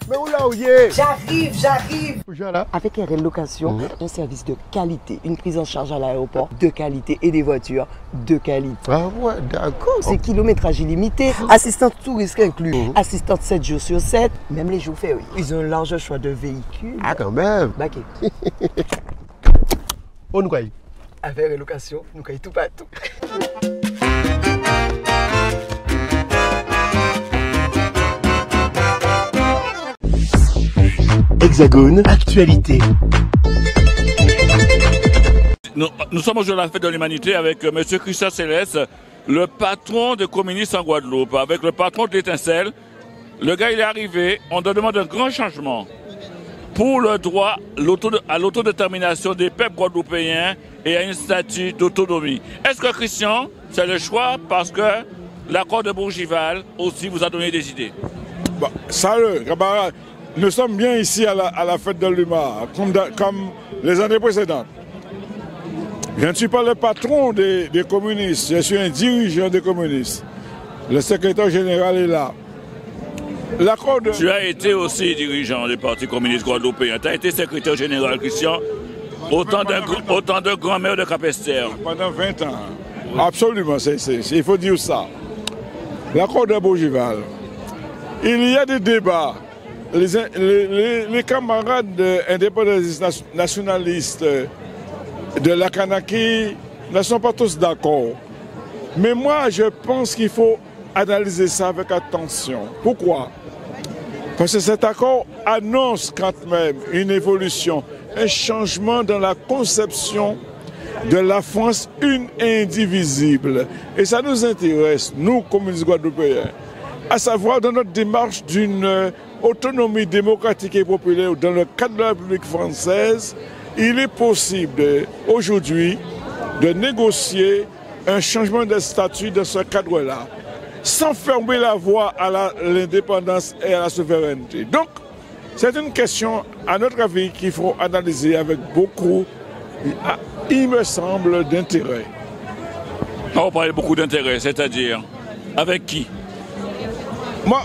Mais où là où y est? J'arrive. Voilà. Avec RL Location, un service de qualité, une prise en charge à l'aéroport de qualité et des voitures de qualité. Ah ouais, d'accord. C'est kilométrage illimité, assistante tout risque inclus, assistante 7 jours sur 7, même les jours fériés. Ils ont un large choix de véhicules. Ah quand même. Baquet. On nous caille. Avec RL Location, nous caille tout partout. Hexagone, actualité. Nous sommes aujourd'hui à la fête de l'humanité avec M. Christian Céleste, le patron des communistes en Guadeloupe, avec le patron de l'Étincelle. Le gars, il est arrivé, on demande un grand changement pour le droit à l'autodétermination des peuples guadeloupéens et à une statue d'autonomie. Est-ce que Christian, c'est le choix parce que l'accord de Bourgival aussi vous a donné des idées? Bon, salut, camarades. Nous sommes bien ici à la fête de l'UMA, comme les années précédentes. Je ne suis pas le patron des communistes, je suis un dirigeant des communistes. Le secrétaire général est là. Tu as été aussi dirigeant du Parti communiste guadeloupéen. Tu as été secrétaire général, Christian, autant de grand-mère de Capesterre. Pendant 20 ans. Absolument, il faut dire ça. L'accord de Bourgival. Il y a des débats. Les camarades indépendantistes nationalistes de la Kanaki ne sont pas tous d'accord. Mais moi, je pense qu'il faut analyser ça avec attention. Pourquoi? Parce que cet accord annonce quand même une évolution, un changement dans la conception de la France une et indivisible. Et ça nous intéresse, nous, communistes guadeloupéens, à savoir dans notre démarche d'une autonomie démocratique et populaire dans le cadre de la République française, il est possible aujourd'hui de négocier un changement de statut dans ce cadre-là, sans fermer la voie à l'indépendance et à la souveraineté. Donc, c'est une question, à notre avis, qu'il faut analyser avec beaucoup, il me semble, d'intérêt. On parle beaucoup d'intérêt, c'est-à-dire avec qui?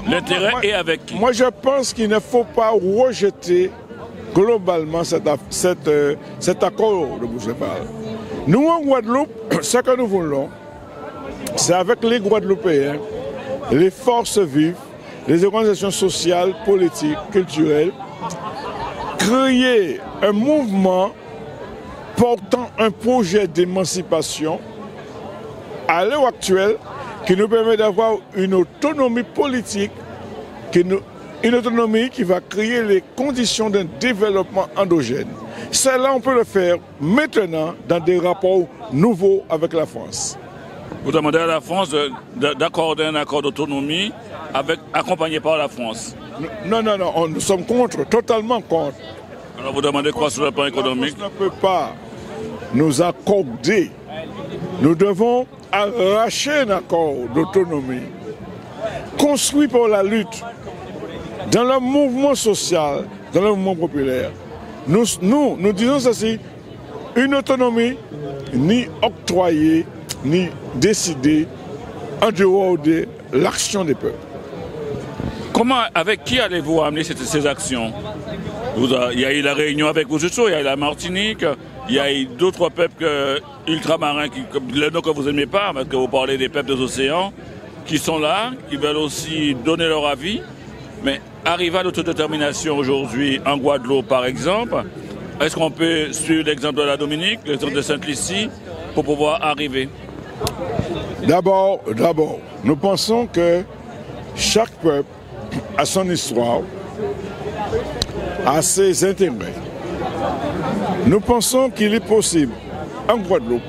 L'intérêt est avec qui? Moi, je pense qu'il ne faut pas rejeter globalement cet accord de Bourgival. Nous, en Guadeloupe, ce que nous voulons, c'est avec les Guadeloupéens, les forces vives, les organisations sociales, politiques, culturelles, créer un mouvement portant un projet d'émancipation à l'heure actuelle qui nous permet d'avoir une autonomie politique, une autonomie qui va créer les conditions d'un développement endogène. Cela, on peut le faire maintenant dans des rapports nouveaux avec la France. Vous demandez à la France d'accorder un accord d'autonomie accompagné par la France? Non, nous sommes contre, totalement contre. Alors vous demandez quoi sur le plan économique? La France ne peut pas nous accorder. Nous devons arracher un accord d'autonomie construit par la lutte dans le mouvement social, dans le mouvement populaire. Nous disons ceci, une autonomie ni octroyée, ni décidée en dehors de l'action des peuples. Avec qui allez-vous amener ces actions? Il y a eu la Réunion avec vous, il y a eu la Martinique, il y a eu d'autres peuples ultramarins, le nom que vous n'aimez pas, parce que vous parlez des peuples des océans, qui sont là, qui veulent aussi donner leur avis. Mais arriver à l'autodétermination aujourd'hui en Guadeloupe, par exemple, est-ce qu'on peut suivre l'exemple de la Dominique, l'exemple de Sainte-Lucie, pour pouvoir arriver? D'abord, nous pensons que chaque peuple a son histoire, a ses intérêts. Nous pensons qu'il est possible, en Guadeloupe,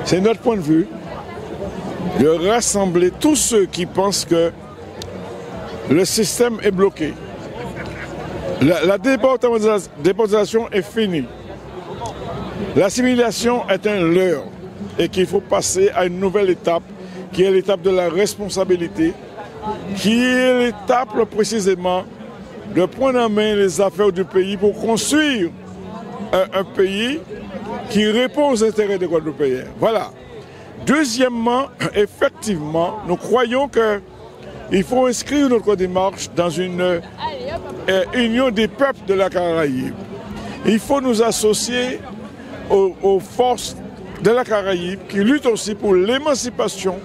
c'est notre point de vue, de rassembler tous ceux qui pensent que le système est bloqué. La déportation est finie. L'assimilation est un leurre et qu'il faut passer à une nouvelle étape qui est l'étape de la responsabilité, qui est l'étape précisément de prendre en main les affaires du pays pour construire un pays qui répond aux intérêts des Guadeloupéens. Voilà. Deuxièmement, effectivement, nous croyons qu'il faut inscrire notre démarche dans une Union des peuples de la Caraïbe. Il faut nous associer aux forces de la Caraïbe qui luttent aussi pour l'émancipation,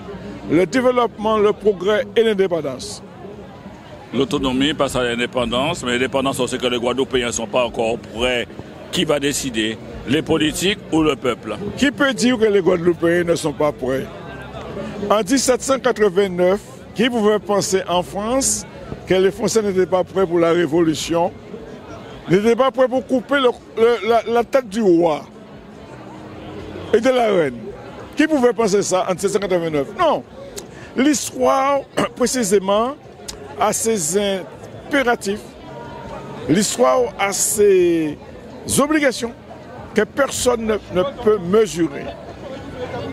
le développement, le progrès et l'indépendance. L'autonomie passe à l'indépendance, mais l'indépendance, on sait que les Guadeloupéens ne sont pas encore prêts. Qui va décider? Les politiques ou le peuple? Qui peut dire que les Guadeloupéens ne sont pas prêts? En 1789, qui pouvait penser en France que les Français n'étaient pas prêts pour la Révolution, n'étaient pas prêts pour couper la tête du roi et de la reine? Qui pouvait penser ça en 1789? Non. L'histoire, précisément, a ses impératifs, l'histoire a ses obligations que personne ne peut mesurer.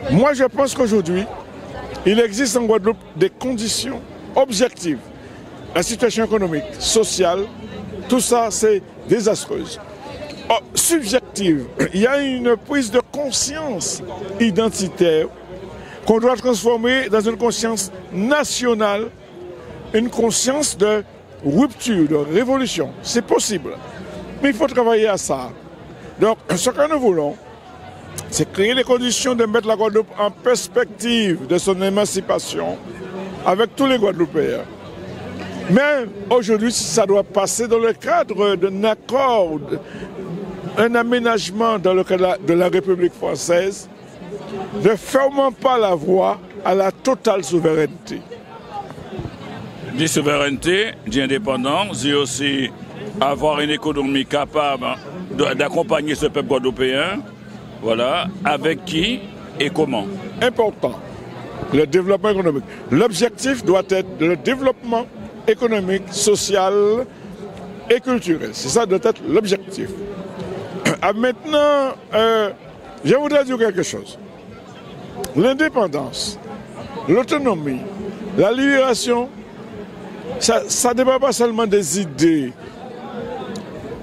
Moi, je pense qu'aujourd'hui, il existe en Guadeloupe des conditions objectives. La situation économique, sociale, tout ça, c'est désastreuse. Subjective, il y a une prise de conscience identitaire qu'on doit transformer dans une conscience nationale, une conscience de rupture, de révolution. C'est possible, mais il faut travailler à ça. Donc, ce que nous voulons, c'est créer les conditions de mettre la Guadeloupe en perspective de son émancipation avec tous les Guadeloupéens. Mais aujourd'hui, ça doit passer dans le cadre d'un accord, un aménagement dans le cadre de la République française, ne fermant pas la voie à la totale souveraineté. Dit souveraineté, dit indépendance, dit aussi avoir une économie capable d'accompagner ce peuple guadeloupéen. Voilà, avec qui et comment? Important, le développement économique. L'objectif doit être le développement économique, social et culturel. C'est ça doit être l'objectif. Maintenant, je voudrais dire quelque chose. L'indépendance, l'autonomie, la libération, ça ne dépend pas seulement des idées,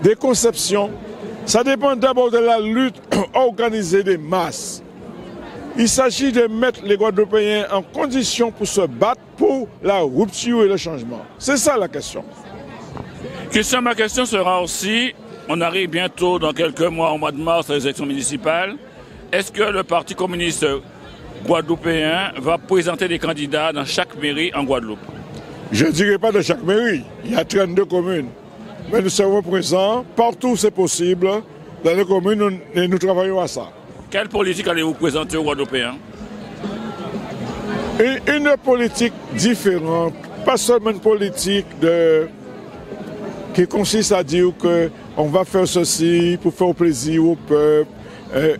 des conceptions. Ça dépend d'abord de la lutte organisée des masses. Il s'agit de mettre les Guadeloupéens en condition pour se battre pour la rupture et le changement. C'est ça la question. Christian, ma question sera aussi, on arrive bientôt dans quelques mois, au mois de mars, aux élections municipales. Est-ce que le Parti communiste guadeloupéen va présenter des candidats dans chaque mairie en Guadeloupe? Je ne dirais pas de chaque mairie. Il y a 32 communes. Mais nous serons présents partout où c'est possible dans les communes et nous travaillons à ça. Quelle politique allez-vous présenter aux Guadeloupéens? Une politique différente, pas seulement une politique qui consiste à dire qu'on va faire ceci pour faire plaisir au peuple,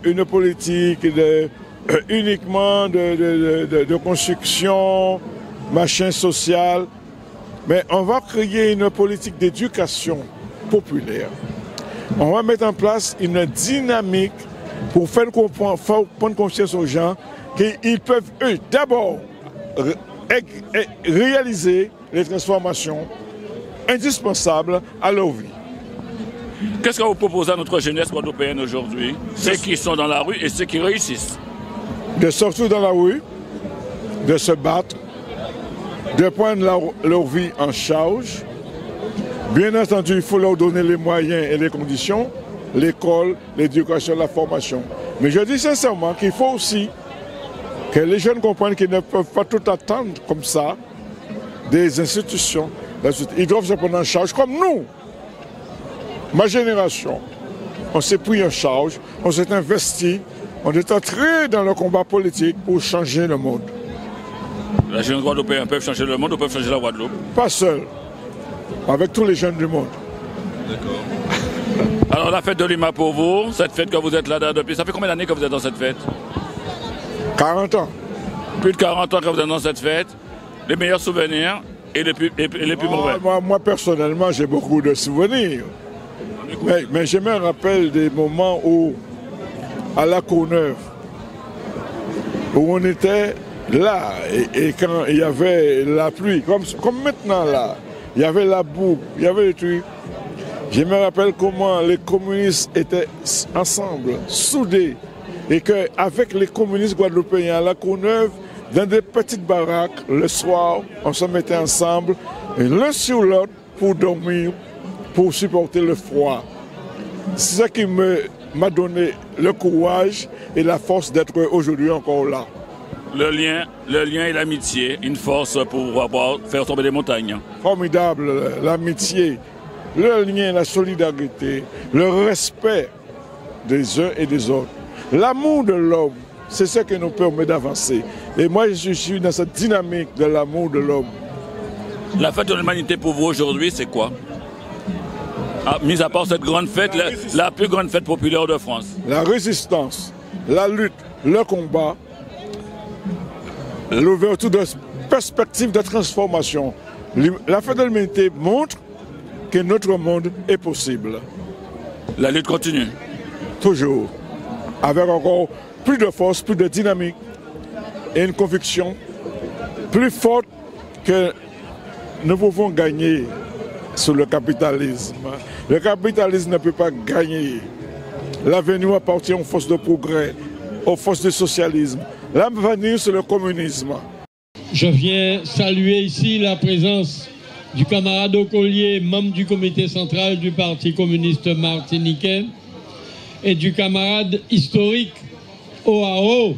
une politique uniquement de construction, machin social. Mais on va créer une politique d'éducation populaire. On va mettre en place une dynamique pour faire prendre confiance aux gens qu'ils peuvent, eux, d'abord réaliser les transformations indispensables à leur vie. Qu'est-ce que vous proposez à notre jeunesse guadeloupéenne aujourd'hui? Ceux qui sont dans la rue et ceux qui réussissent. De sortir dans la rue, de se battre, de prendre leur vie en charge. Bien entendu, il faut leur donner les moyens et les conditions, l'école, l'éducation, la formation. Mais je dis sincèrement qu'il faut aussi que les jeunes comprennent qu'ils ne peuvent pas tout attendre comme ça des institutions. Ils doivent se prendre en charge comme nous. Ma génération, on s'est pris en charge, on s'est investi, on est entré dans le combat politique pour changer le monde. Les jeunes Guadeloupéens peuvent changer le monde ou peuvent changer la Guadeloupe? Pas seul, avec tous les jeunes du monde. D'accord. Alors la fête de Lima pour vous, cette fête que vous êtes là depuis, ça fait combien d'années que vous êtes dans cette fête? 40 ans. Plus de 40 ans que vous êtes dans cette fête. Les meilleurs souvenirs et les plus mauvais? Moi, personnellement, j'ai beaucoup de souvenirs. Mais je me rappelle des moments où, à la Courneuve, où on était là, et quand il y avait la pluie, comme maintenant là, il y avait la boue, il y avait les trucs. Je me rappelle comment les communistes étaient ensemble, soudés, et qu'avec les communistes guadeloupéens à la Courneuve, dans des petites baraques, le soir, on se mettait ensemble, et l'un sur l'autre, pour dormir, pour supporter le froid. C'est ça qui m'a donné le courage et la force d'être aujourd'hui encore là. Le lien et l'amitié, une force pour faire tomber des montagnes. Formidable, l'amitié, le lien, la solidarité, le respect des uns et des autres. L'amour de l'homme, c'est ce qui nous permet d'avancer. Et moi, je suis dans cette dynamique de l'amour de l'homme. La fête de l'humanité pour vous aujourd'hui, c'est quoi? Mis à part cette grande fête, la plus grande fête populaire de France. La résistance, la lutte, le combat, l'ouverture de perspectives de transformation. La fête de l'humanité montre que notre monde est possible. La lutte continue. Toujours. Avec encore plus de force, plus de dynamique et une conviction plus forte que nous pouvons gagner sur le capitalisme. Le capitalisme ne peut pas gagner. L'avenir appartient aux forces de progrès, aux forces du socialisme. L'avenir, c'est le communisme. Je viens saluer ici la présence du camarade Okollier, membre du comité central du Parti communiste martiniquais, et du camarade historique OAO,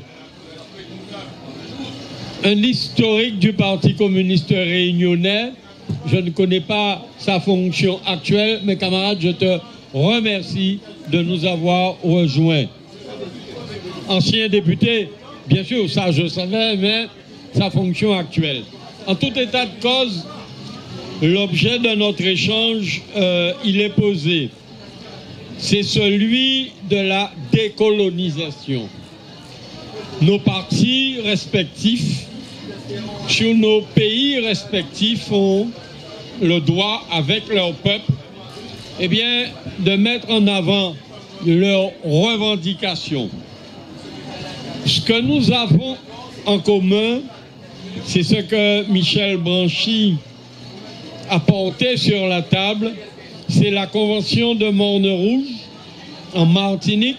un historique du Parti communiste réunionnais. Je ne connais pas sa fonction actuelle, mais camarade, je te remercie de nous avoir rejoints. Ancien député, bien sûr, ça je savais, mais sa fonction actuelle. En tout état de cause, l'objet de notre échange, il est posé. C'est celui de la décolonisation. Nos partis respectifs, sur nos pays respectifs, ont le droit, avec leur peuple, eh bien, de mettre en avant leurs revendications. Ce que nous avons en commun, c'est ce que Michel Branchi a porté sur la table, c'est la Convention de Morne-Rouge en Martinique,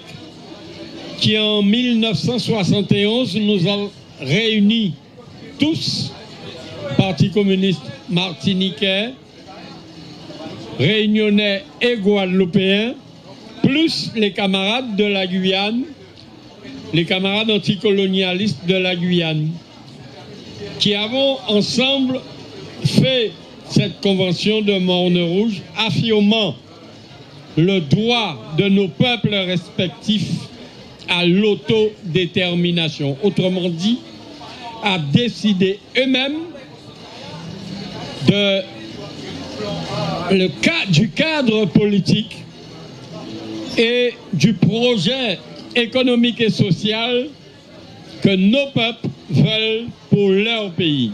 qui en 1971 nous a réunis tous, Parti communiste martiniquais, réunionnais et guadeloupéens, plus les camarades de la Guyane, les camarades anticolonialistes de la Guyane, qui avons ensemble fait cette convention de Morne-Rouge, affirmant le droit de nos peuples respectifs à l'autodétermination. Autrement dit, à décider eux-mêmes du cadre politique et du projet économique et social que nos peuples veulent pour leur pays.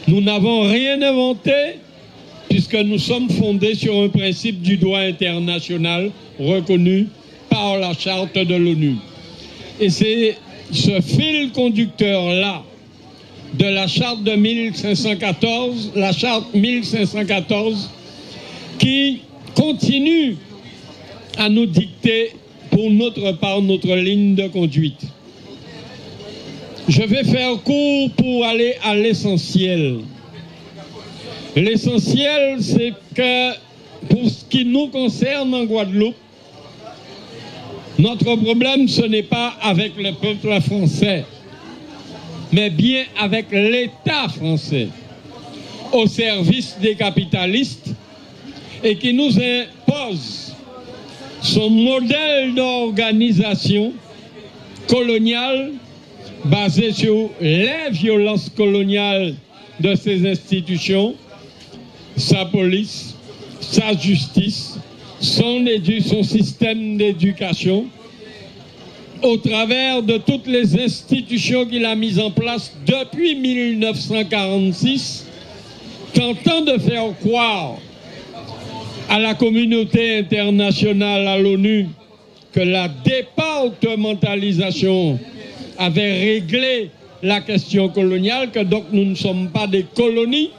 Nous n'avons rien inventé puisque nous sommes fondés sur un principe du droit international reconnu par la charte de l'ONU. Et c'est ce fil conducteur-là de la charte de 1514, la charte 1514, qui continue à nous dicter pour notre part notre ligne de conduite. Je vais faire court pour aller à l'essentiel. L'essentiel, c'est que pour ce qui nous concerne en Guadeloupe, notre problème, ce n'est pas avec le peuple français, mais bien avec l'État français, au service des capitalistes, et qui nous impose son modèle d'organisation coloniale basé sur les violences coloniales de ses institutions, sa police, sa justice, son système d'éducation, au travers de toutes les institutions qu'il a mises en place depuis 1946, tentant de faire croire à la communauté internationale, à l'ONU, que la départementalisation avait réglé la question coloniale, que donc nous ne sommes pas des colonies,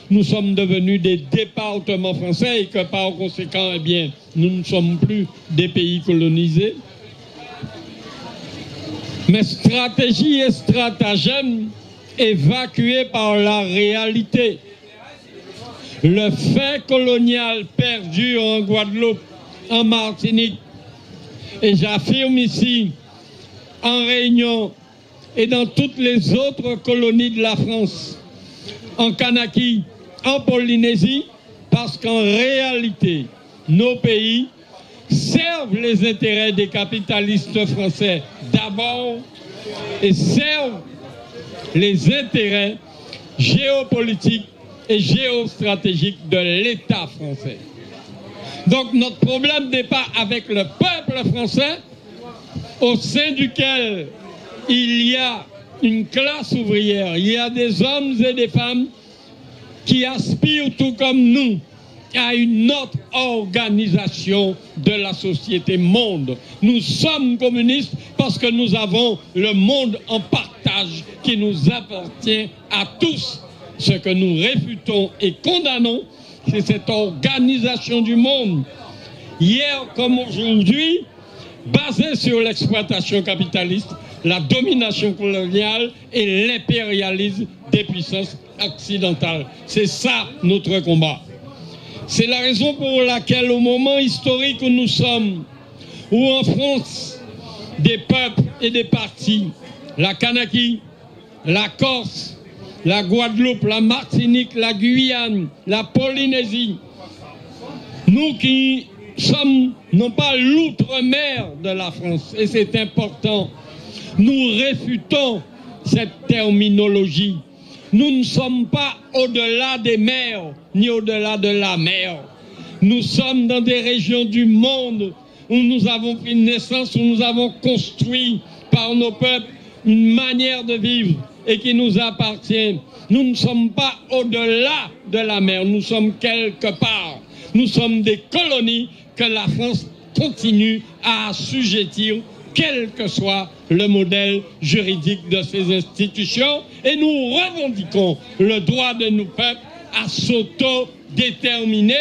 nous sommes devenus des départements français et que par conséquent, eh bien, nous ne sommes plus des pays colonisés. Mais stratégie et stratagème évacués par la réalité. le fait colonial perdure en Guadeloupe, en Martinique, et j'affirme ici, en Réunion et dans toutes les autres colonies de la France, en Kanaki, en Polynésie, parce qu'en réalité, nos pays servent les intérêts des capitalistes français d'abord et servent les intérêts géopolitiques et géostratégiques de l'État français. Donc notre problème n'est pas avec le peuple français, au sein duquel il y a une classe ouvrière, il y a des hommes et des femmes qui aspirent tout comme nous à une autre organisation de la société monde. Nous sommes communistes parce que nous avons le monde en partage qui nous appartient à tous. Ce que nous réfutons et condamnons, c'est cette organisation du monde, hier comme aujourd'hui, basée sur l'exploitation capitaliste, la domination coloniale et l'impérialisme des puissances occidentales. C'est ça notre combat. C'est la raison pour laquelle au moment historique où nous sommes, où en France, des peuples et des partis, la Kanaki, la Corse, la Guadeloupe, la Martinique, la Guyane, la Polynésie, nous qui sommes non pas l'outre-mer de la France, et c'est important, nous réfutons cette terminologie. Nous ne sommes pas au-delà des mers, ni au-delà de la mer. Nous sommes dans des régions du monde où nous avons pris naissance, où nous avons construit par nos peuples une manière de vivre et qui nous appartient. Nous ne sommes pas au-delà de la mer, nous sommes quelque part. Nous sommes des colonies que la France continue à assujettir, quel que soit le modèle juridique de ces institutions, et nous revendiquons le droit de nos peuples à s'autodéterminer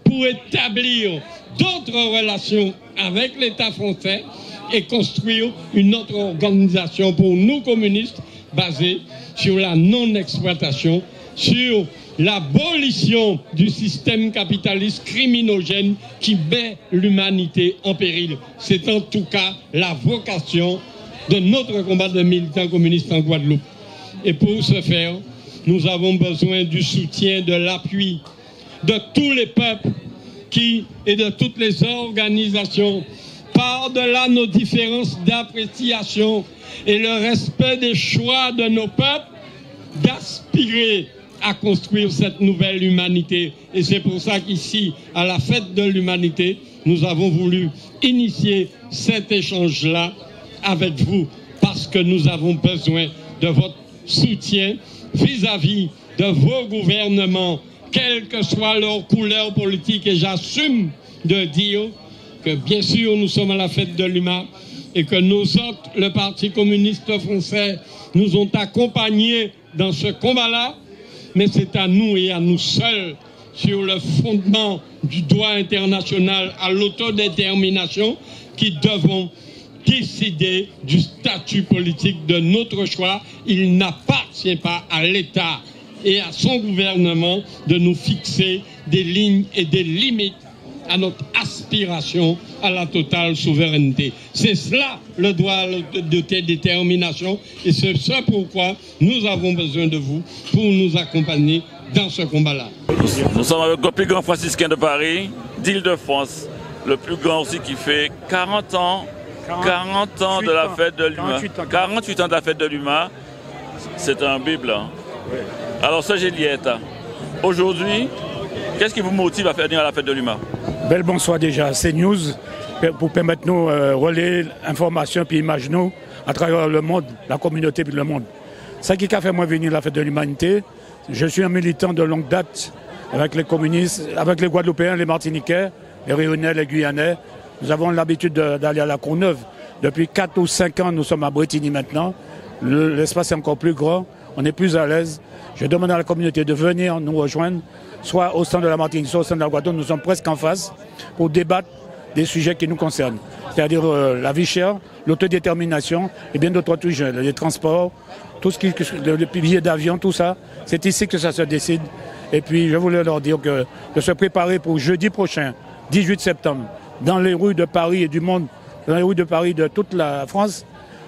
pour établir d'autres relations avec l'État français et construire une autre organisation pour nous communistes basée sur la non-exploitation, sur l'abolition du système capitaliste criminogène qui met l'humanité en péril. C'est en tout cas la vocation de notre combat de militants communistes en Guadeloupe. Et pour ce faire, nous avons besoin du soutien, de l'appui de tous les peuples et de toutes les organisations, par-delà nos différences d'appréciation et le respect des choix de nos peuples, d'aspirer à construire cette nouvelle humanité. Et c'est pour ça qu'ici, à la fête de l'humanité, nous avons voulu initier cet échange-là avec vous, parce que nous avons besoin de votre soutien vis-à-vis de vos gouvernements, quelle que soit leur couleur politique. Et j'assume de dire que bien sûr nous sommes à la fête de l'humain et que nos autres, le Parti communiste français, nous ont accompagnés dans ce combat-là, mais c'est à nous et à nous seuls, sur le fondement du droit international à l'autodétermination, qui devons décider du statut politique de notre choix. Il n'appartient pas à l'État et à son gouvernement de nous fixer des lignes et des limites à notre aspiration à la totale souveraineté. C'est cela le droit de détermination, et c'est ce pourquoi nous avons besoin de vous pour nous accompagner dans ce combat-là. Nous sommes avec le plus grand franciscain de Paris, d'Île-de-France, le plus grand aussi qui fait 40 ans de la fête de l'humain. 48 ans de la fête de l'humain. C'est un Bible. Hein. Oui. Alors, Sœur Juliette, aujourd'hui, qu'est-ce qui vous motive à faire venir à la fête de l'humain? Bel bonsoir déjà à CNews pour permettre nous relayer l'information puis image nous à travers le monde, la communauté puis le monde. Ça qui a fait moi venir à la fête de l'humanité. Je suis un militant de longue date avec les communistes, avec les Guadeloupéens, les Martiniquais, les Réunionnais, les Guyanais. Nous avons l'habitude d'aller à la Courneuve. Depuis 4 ou 5 ans, nous sommes à Bretigny maintenant. L'espace est encore plus grand, on est plus à l'aise. Je demande à la communauté de venir nous rejoindre, soit au centre de la Martinique, soit au centre de la Guadeloupe. Nous sommes presque en face pour débattre des sujets qui nous concernent. C'est-à-dire la vie chère, l'autodétermination et bien d'autres sujets, les transports, tout ce qui le billet d'avion, tout ça. C'est ici que ça se décide. Et puis je voulais leur dire que de se préparer pour jeudi prochain, 18 septembre, dans les rues de Paris et du monde, dans les rues de Paris de toute la France,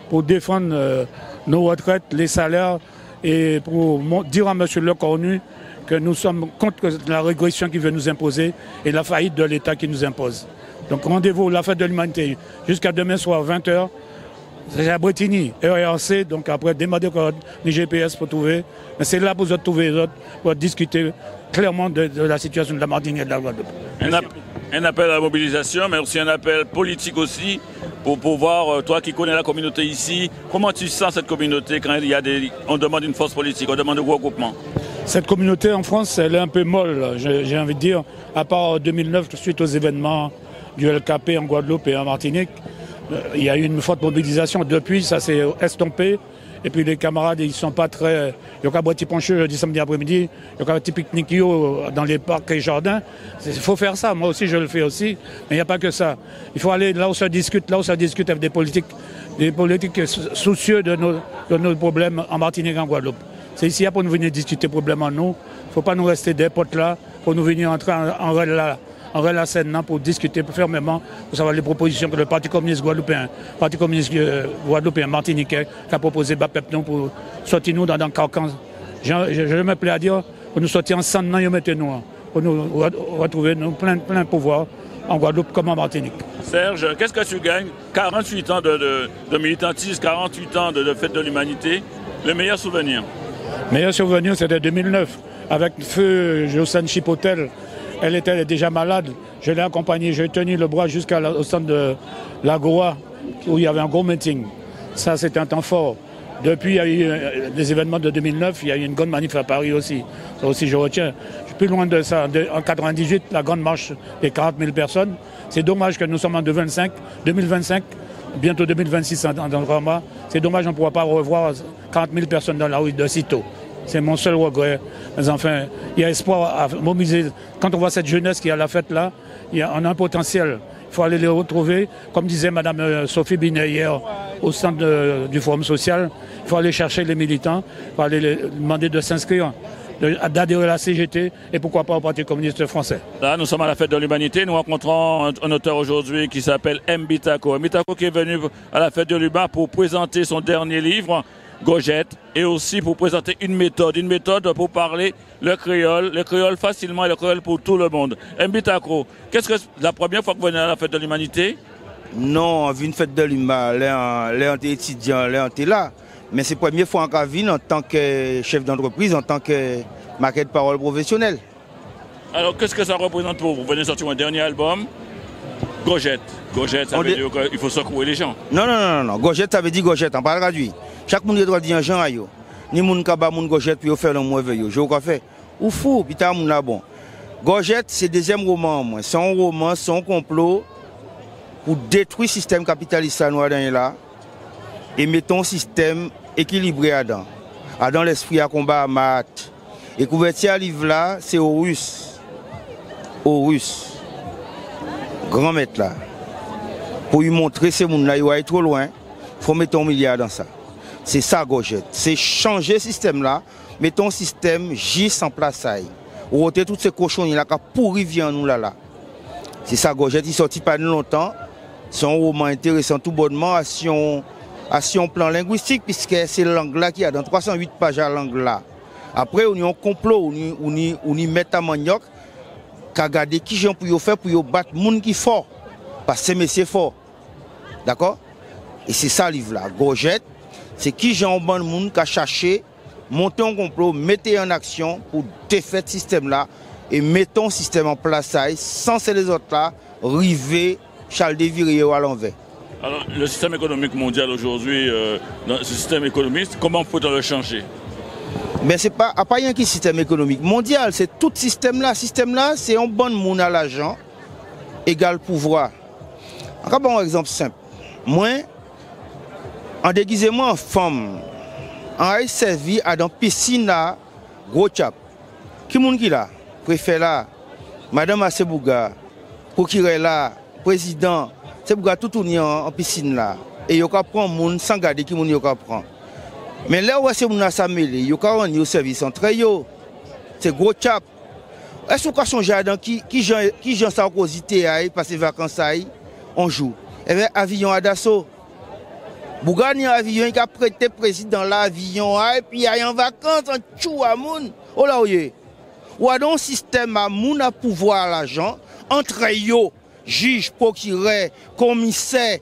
pour défendre nos retraites, les salaires et pour dire à M. Lecornu que nous sommes contre la régression qui veut nous imposer et la faillite de l'État qui nous impose. Donc rendez-vous la fête de l'humanité jusqu'à demain soir 20h. C'est à Bretigny, ERC, donc après démarrer les GPS pour trouver. Mais c'est là pour vous trouver les autres, pour discuter clairement de la situation de la Martinique et de la Guadeloupe. Un appel à la mobilisation, mais aussi un appel politique aussi, pour pouvoir, toi qui connais la communauté ici, comment tu sens cette communauté quand on demande une force politique, on demande un regroupement? Cette communauté en France, elle est un peu molle, j'ai envie de dire, à part 2009, suite aux événements du LKP en Guadeloupe et en Martinique. Il y a eu une forte mobilisation. Depuis, ça s'est estompé. Et puis les camarades, ils ne sont pas très... Il y a un petit poncheux jeudi samedi après-midi, il y a un petit pique-nique dans les parcs et jardins. Il faut faire ça. Moi aussi, je le fais aussi. Mais il n'y a pas que ça. Il faut aller là où ça discute avec des politiques soucieux de nos problèmes en Martinique et en Guadeloupe. C'est ici pour nous venir discuter problèmes en nous. Il ne faut pas nous rester des potes là, pour nous venir entrer en relation pour discuter fermement, pour savoir les propositions que le Parti communiste guadeloupéen, martiniquais, qui a proposé BAPEP pour sortir nous dans un carcan. Je me plais à dire, pour nous sortir ensemble, pour nous retrouver plein pouvoir en Guadeloupe comme en Martinique. Serge, qu'est-ce que tu gagnes? 48 ans de militantisme, 48 ans de fête de l'humanité. Le meilleur souvenir? Le meilleur souvenir, c'était 2009, avec feu Jocelyne Chipotel. Elle était déjà malade. Je l'ai accompagnée, j'ai tenu le bras jusqu'au centre de la Goa, où il y avait un gros meeting. Ça, c'était un temps fort. Depuis, il y a eu les événements de 2009, il y a eu une grande manif à Paris aussi. Ça aussi, je retiens. Je suis plus loin de ça. En 1998, la grande marche des 40 000 personnes. C'est dommage que nous sommes en 2025, bientôt 2026 dans le mois. C'est dommage qu'on ne pourra pas revoir 40 000 personnes dans la rue de sitôt. C'est mon seul regret. Mais enfin, il y a espoir à mobiliser. Quand on voit cette jeunesse qui est à la fête là, on a un potentiel. Il faut aller les retrouver. Comme disait Mme Sophie Binet hier au centre du Forum social, il faut aller chercher les militants, il faut aller les demander de s'inscrire, d'adhérer à la CGT et pourquoi pas au Parti communiste français. Là, nous sommes à la fête de l'humanité. Nous rencontrons un auteur aujourd'hui qui s'appelle Mbitako. Mbitako qui est venu à la fête de l'humanité pour présenter son dernier livre, Gojette, et aussi pour présenter une méthode pour parler le créole facilement et le créole pour tout le monde. Mbitako, qu'est-ce que la première fois que vous venez à la fête de l'humanité? Non, on vient une fête de l'humanité, on est étudiant, on est là. Mais c'est la première fois qu'on vient en tant que chef d'entreprise, en tant que marqueur de parole professionnel. Alors qu'est-ce que ça représente pour vous? Vous venez sortir un dernier album, Gojette. Gojette, ça veut dire qu'il faut secouer les gens. Non. Gojette, ça veut dire Gojette, on parle traduit. Chaque monde doit dire un genre à yo. Ni moun kaba moun Gojette puis faire le mauvais yo. Je vous fait. Ou fou, puis ta moun là bon. Gojette, c'est deuxième roman moi. C'est un roman, c'est un complot pour détruire le système capitaliste là et mettre un système équilibré dedans. Dans l'esprit à combat à mat. Et couverture à livre là, c'est aux Russes. Grand maître là. Pour lui montrer ces moun là, il va aller trop loin. Il faut mettre un milliard dans ça. C'est ça, Gojette. C'est changer le système là, mettre un système juste en place. Ou ôter toutes ces cochons là qui pourri vient nous là. C'est ça, Gojette. Il sorti pas longtemps. C'est un roman intéressant tout bonnement à son plan linguistique, puisque c'est la langue là qui a dans 308 pages à langue là. Après, on y a un complot, on y met à manioc, qui a gardé qui j'en pour faire pour battre les gens qui sont forts. Parce que c'est messieurs fort. D'accord? Et c'est ça le livre là. Gojette, c'est qui j'en ban monde qui a cherché, monter un complot, mettre en action pour défaire ce système là et mettre un système en place sans que les autres là river Charles de Villiers à l'envers. Alors, le système économique mondial aujourd'hui, ce système économique, comment peut-on le changer? Mais ce n'est pas rien qui système économique mondial, c'est tout système là. Système là, c'est un bon monde à l'argent, égal pouvoir. Encore un exemple simple. Moi, en déguisement en femme, en servi à dans piscine là, gros chap. Qui moun qui là? Préfet là, Madame Assebouga, procureur là, président, c'est pour tout tourner en piscine là. Et il y a prendre moun sans garder qui moun yo prend. Mais là où c'est moun a s'amêler, il y a un service entre eux. C'est gros chap. Est-ce qu'on a son jardin qui Jean Sarkozy a passé vacances on joue. Eh bien avion à Dassault. Bougani avion qui a prêté président l'avion et puis il y a en vacances en chou à moun. Oh là ou a donc système à moun à pouvoir l'argent entre eux, juge, procureur, commissaire,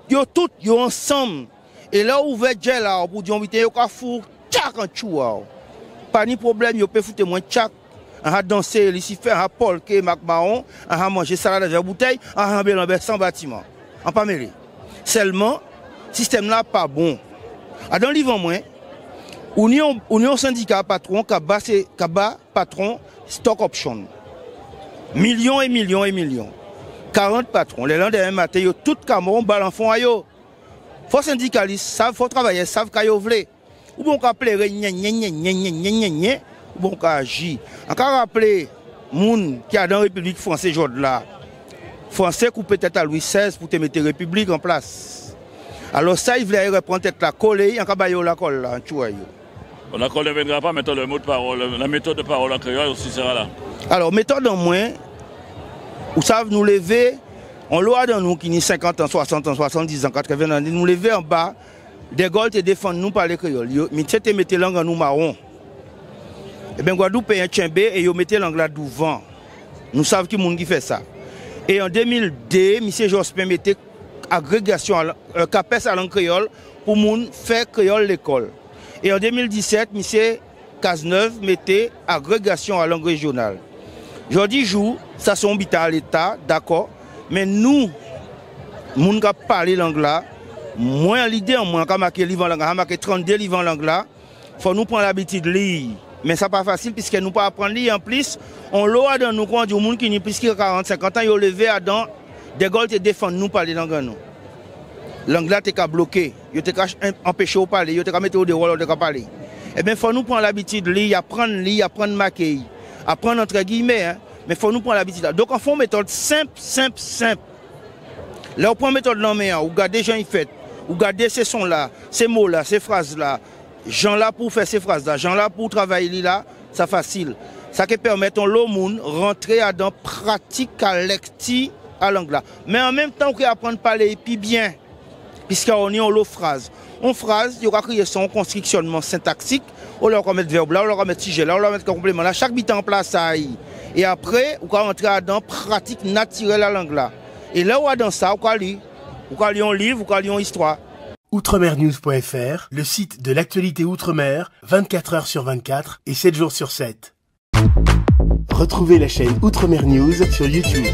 yo tout yo ensemble. Et là où vous là pour dire yo ka fou tchak en chou. Pas ni problème, yo peut foutre moins tchak. On a dansé ici faire un Paul que Mac Baron, on a mangé salade avec bouteille, on a mangé sans bâtiment. On pas mêlé. Seulement système là pas bon. Dans le livre moins union syndicat patron kaba patron stock option. Millions et millions et millions. 40 patrons. Les lendemain matin, yo tout Cameroun balanfon à yo. Faut syndicalistes, savent faut travailler, savent ka yo vle. Ou bon ka pleurer ou bon ka agir. On ka rappeler moun qui a dans la République française aujourd'hui là. Français ou peut-être à Louis XVI pour te mettre la République en place. Alors ça il voulait reprendre tête la coller, on ka ba yo la colle là, tu vois yo. La colle ne viendra pas mettre le mot de parole, la méthode de parole en créole aussi sera là. Alors méthode en moins vous savez, nous lever, on l'a dans nous qui ni 50 ans, 60 ans, 70 ans, 80 ans, nous lever en bas, des Gaules te défendent nous par les créoles. Mais tu te mettez langue en nous marron. Et bien, Guadeloupe paye un tchembé et vous mettez langue là devant. Nous savons qui monde qui fait ça. Et en 2002, M. Jospin mettait agrégation, CAPES à langue créole pour moun faire créole l'école. Et en 2017, M. Cazeneuve mettait agrégation à langue régionale. Aujourd'hui, jour, ça sont à l'État, d'accord, mais nous, nous qui parlons l'anglais, moins l'idée, moins qui marqué livre en langue, marqué 32 livres en langue là, faut nous prendre l'habitude de lire. Mais ça pas facile puisque nous pas apprendre à lire en plus, on l'a dans nous quand du monde qui n'a plus que 40 50 ans, il levé à dans des gars te défendent nous parler langue nous. L'anglais t'es qu'à bloquer, il t'es qu'à empêcher de parler, il t'es qu'à mettre au dehors de parler. Eh bien, faut nous prendre l'habitude de lire, apprendre marquer. Apprendre entre guillemets, hein, mais il faut nous prendre l'habitude. Donc, on fait une méthode simple. Là, on prend une méthode dans main, on regarde les gens qui font, on regarde ces sons-là, ces mots-là, ces phrases-là. Gens là pour faire ces phrases-là, gens là pour travailler là, c'est facile. Ça qui permet au monde rentrer dans pratique à lecture à l'anglais. Mais en même temps, on apprend à parler puis bien, puisqu'on est en l'eau phrase. En phrase, il y aura créé son constructionnement syntaxique. On leur mettre verbe là, on leur mettre sujet là, on leur mettre complément là. Chaque bit en place ça y. Et après, on va rentrer dans pratique naturelle à l'anglais. Et là où dans ça, on va lire un livre, on va lire une histoire. Outremernews.fr, le site de l'actualité outre-mer, 24 heures sur 24 et 7 jours sur 7. Retrouvez la chaîne Outremer News sur YouTube.